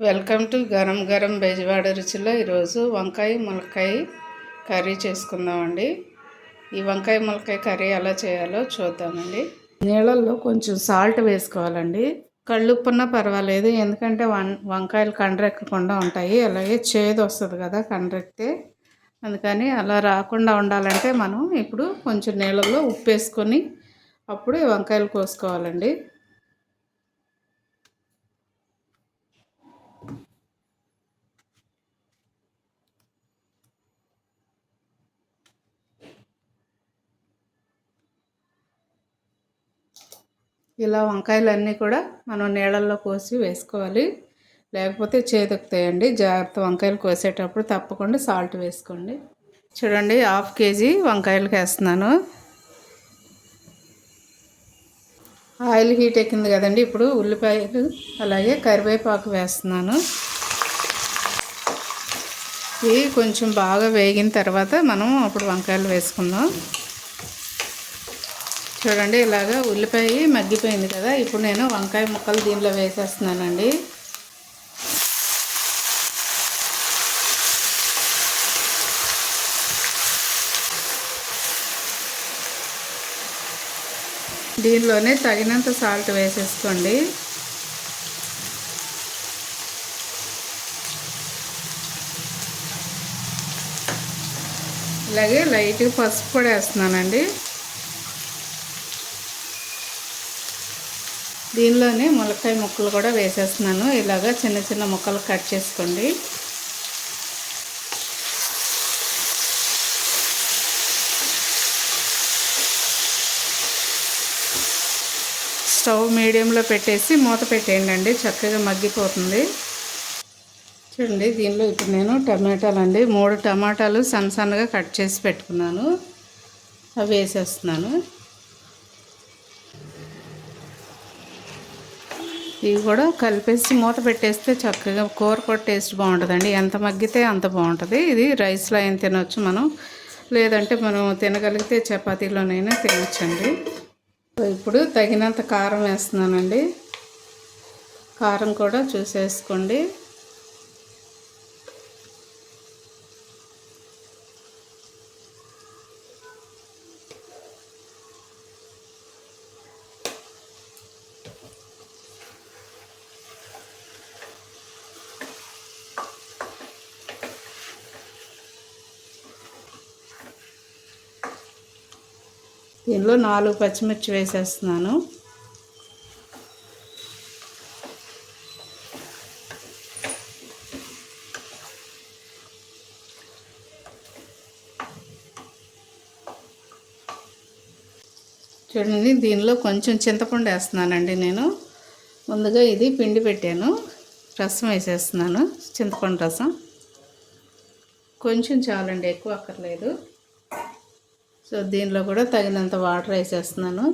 Welcome to garam garam Bezawada రుచిలో ఈరోజు వంకాయ ములక్కాయ కర్రీ చేసుకుందామండి. ఈ వంకాయ ములక్కాయ కర్రీ ఎలా చేయాలో చూద్దామండి. నీళ్ళల్లో కొంచెం సాల్ట్ వేసుకోవాలండి. కళ్ళుప్పున్నా పర్వాలేదు, ఎందుకంటే వంకాయలు కండ్రెక్కకుండా ఉంటాయి. అలాగే చేదు వస్తుంది కదా కండ్రెక్కితే, అందుకని అలా రాకుండా ఉండాలంటే మనం ఇప్పుడు కొంచెం నీళ్ళల్లో ఉప్పు వేసుకొని అప్పుడు వంకాయలు కోసుకోవాలండి. ఇలా వంకాయలన్నీ కూడా మనం నీళ్ళల్లో కోసి వేసుకోవాలి, లేకపోతే చేదుకుతాయండి. జాగ్రత్త, వంకాయలు కోసేటప్పుడు తప్పకుండా సాల్ట్ వేసుకోండి. చూడండి, 1/2 కేజీ వంకాయలకి వేస్తున్నాను. ఆయిల్ హీట్ ఎక్కింది కదండి, ఇప్పుడు ఉల్లిపాయలు అలాగే కరివేపాకు వేస్తున్నాను. ఇవి కొంచెం బాగా వేగిన తర్వాత మనం అప్పుడు వంకాయలు వేసుకుందాం. చూడండి, ఇలాగా ఉల్లిపాయ మగ్గిపోయింది కదా, ఇప్పుడు నేను వంకాయ ముక్కలు దీనిలో వేసేస్తున్నానండి. దీనిలోనే తగినంత సాల్ట్ వేసేసుకోండి. అలాగే లైట్గా పసుపు కూడా వేస్తున్నానండి. దీనిలోనే ములక్కాయ ముక్కలు కూడా వేసేస్తున్నాను. ఇలాగా చిన్న చిన్న ముక్కలు కట్ చేసుకోండి. స్టవ్ మీడియంలో పెట్టేసి మూత పెట్టేయండి, చక్కగా మగ్గిపోతుంది. చూడండి, దీనిలో ఇప్పుడు నేను టమాటాలు అండి, 3 టమాటాలు సన్నగా కట్ చేసి పెట్టుకున్నాను, అవి వేసేస్తున్నాను. ఇవి కూడా కలిపేసి మూత పెట్టేస్తే చక్కగా కూర కూడా టేస్ట్ బాగుంటుందండి. ఎంత మగ్గితే అంత బాగుంటుంది. ఇది రైస్లో అయినా తినవచ్చు మనం, లేదంటే మనం తినగలిగితే చపాతీలోనైనా తినచ్చండి. ఇప్పుడు తగినంత కారం వేస్తున్నానండి. కారం కూడా చూసేసుకోండి. దీనిలో 4 పచ్చిమిర్చి వేసేస్తున్నాను. చూడండి, దీనిలో కొంచెం చింతపండు వేస్తున్నానండి. నేను ముందుగా ఇది పిండి పెట్టాను, రసం వేసేస్తున్నాను. చింతపండు రసం కొంచెం చాలండి, ఎక్కువ అక్కర్లేదు. సో దీనిలో కూడా తగినంత వాటర్ వేసేస్తున్నాను.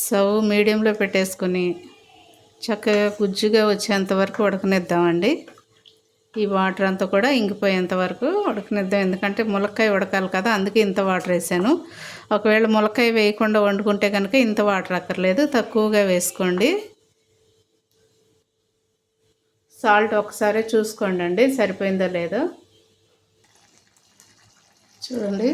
స్టవ్ మీడియంలో పెట్టేసుకొని చక్కగా గుజ్జుగా వచ్చేంత వరకు ఉడకనిద్దామండి. ఈ వాటర్ అంతా కూడా ఇంకిపోయేంత వరకు ఉడకనిద్దాం, ఎందుకంటే ములక్కాయ ఉడకాలి కదా, అందుకే ఇంత వాటర్ వేసాను. ఒకవేళ ములక్కాయ వేయకుండా వండుకుంటే కనుక ఇంత వాటర్ అక్కర్లేదు, తక్కువగా వేసుకోండి. సాల్ట్ ఒకసారి చూసుకోండి సరిపోయిందో లేదో. చూడండి,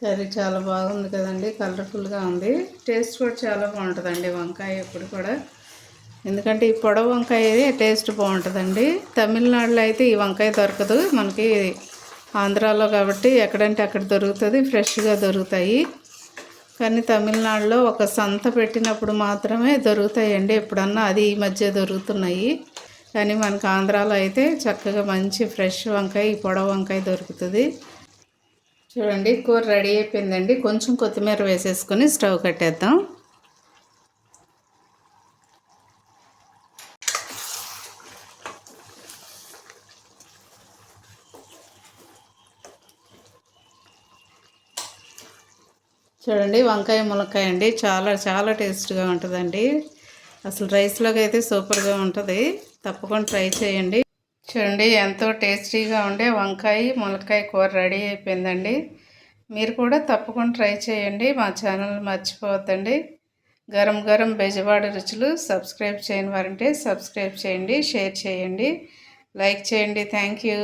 కర్రీ చాలా బాగుంది కదండి, కలర్ఫుల్గా ఉంది. టేస్ట్ కూడా చాలా బాగుంటుందండి వంకాయ ఎప్పుడు కూడా, ఎందుకంటే ఈ పొడవు వంకాయ టేస్ట్ బాగుంటుందండి. తమిళనాడులో అయితే ఈ వంకాయ దొరకదు, మనకి ఆంధ్రాలో కాబట్టి ఎక్కడంటే అక్కడ దొరుకుతుంది, ఫ్రెష్గా దొరుకుతాయి. కానీ తమిళనాడులో ఒక సంత పెట్టినప్పుడు మాత్రమే దొరుకుతాయండి, ఎప్పుడన్నా అది ఈ మధ్య దొరుకుతున్నాయి. కానీ మనకు ఆంధ్రాలో అయితే చక్కగా మంచి ఫ్రెష్ వంకాయ, ఈ పొడవు వంకాయ దొరుకుతుంది. చూడండి, కూర రెడీ అయిపోయిందండి. కొంచెం కొత్తిమీర వేసేసుకొని స్టవ్ కట్టేద్దాం. చూడండి, వంకాయ ములక్కాయ అండి, చాలా చాలా టేస్ట్గా ఉంటుందండి. అసలు రైస్లోకి అయితే సూపర్గా ఉంటుంది. తప్పకుండా ట్రై చేయండి. చూడండి ఎంతో టేస్టీగా ఉండే వంకాయ ములక్కాయ కూర రెడీ అయిపోయిందండి. మీరు కూడా తప్పకుండా ట్రై చేయండి. మా ఛానల్ మర్చిపోవద్దండి. గరం గరం బెజవాడ రుచులు సబ్స్క్రైబ్ చేయని వారంటే సబ్స్క్రైబ్ చేయండి, షేర్ చేయండి, లైక్ చేయండి. Thank you.